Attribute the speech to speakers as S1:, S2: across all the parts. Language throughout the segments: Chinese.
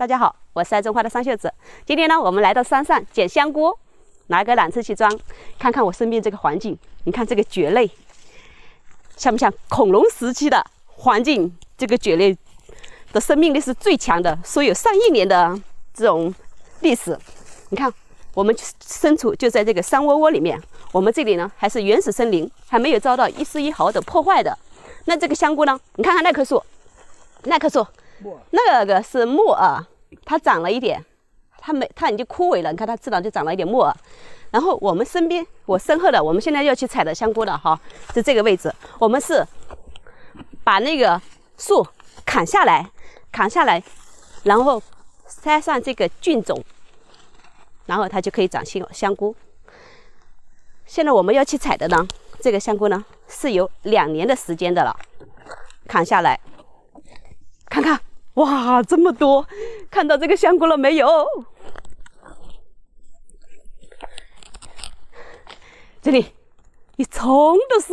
S1: 大家好，我是爱种花的桑秀子。今天呢，我们来到山上捡香菇，拿个缆车去装，看看我身边这个环境。你看这个蕨类，像不像恐龙时期的环境？这个蕨类的生命力是最强的，说有上亿年的这种历史。你看，我们身处就在这个山窝窝里面，我们这里呢还是原始森林，还没有遭到一丝一毫的破坏的。那这个香菇呢？你看看那棵树，那棵树。那个是木耳，它长了一点，它已经枯萎了。你看它自然就长了一点木耳。然后我们身边，我身后的，我们现在要去采的香菇了哈，是这个位置。我们是把那个树砍下来，然后塞上这个菌种，然后它就可以长香菇。现在我们要去采的呢，这个香菇呢是有2年的时间的了，砍下来，看看。哇，这么多！看到这个香菇了没有？这里一丛都是。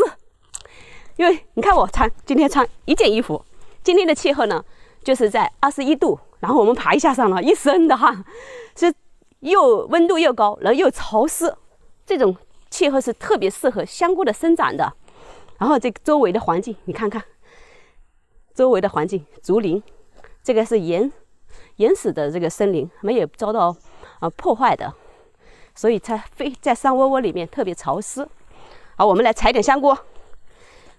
S1: 因为你看我今天穿一件衣服，今天的气候呢，就是在21度，然后我们爬一下上了，一身的汗，是又温度又高，然后又潮湿，这种气候是特别适合香菇的生长的。然后这个周围的环境，你看看，周围的环境，竹林。这个是原始的这个森林，没有遭到破坏的，所以它在山窝窝里面特别潮湿。好，我们来采点香菇。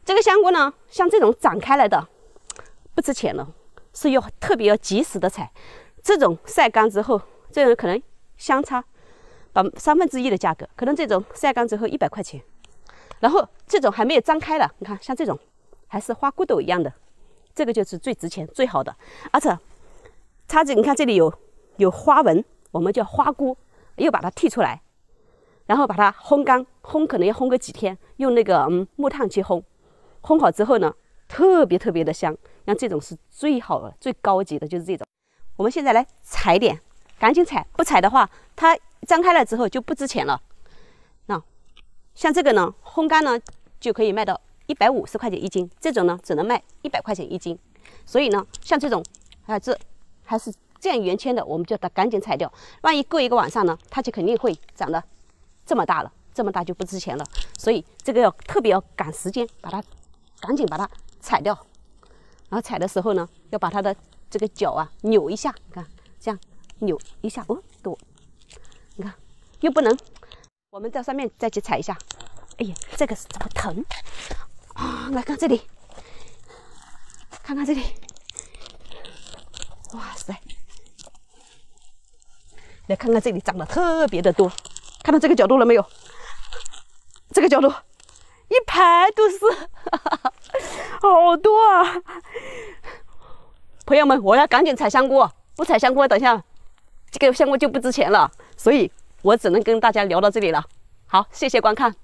S1: 这个香菇呢，像这种长开来的不值钱了，是特别要及时的采。这种晒干之后，这种可能相差1/3的价格，可能这种晒干之后100块钱。然后这种还没有张开的，你看像这种还是花骨朵一样的。这个就是最值钱、最好的，而且它你看这里有花纹，我们叫花菇，又把它剔出来，然后把它烘干，可能要烘个几天，用那个木炭去烘，烘好之后呢，特别的香。像这种是最好的、最高级的，就是这种。我们现在来采点，赶紧采，不采的话，它张开了之后就不值钱了。那像这个呢，烘干呢就可以卖到150块钱1斤，这种呢只能卖100块钱1斤，所以呢，像这种还是这样圆圈的，我们就得赶紧采掉。万一过一个晚上呢，它就肯定会长得这么大了，这么大就不值钱了。所以这个特别要赶时间，赶紧把它采掉。然后采的时候呢，要把它的这个角啊扭一下，你看这样扭一下，你看又不能，我们在上面再去采一下。哎呀，这个是怎么疼？来看这里，看看这里，哇塞！来看看这里长得特别的多，看到这个角度了没有？这个角度一排都是，好多啊！朋友们，我要赶紧采香菇，不采香菇，等一下这个香菇就不值钱了，所以我只能跟大家聊到这里了。好，谢谢观看。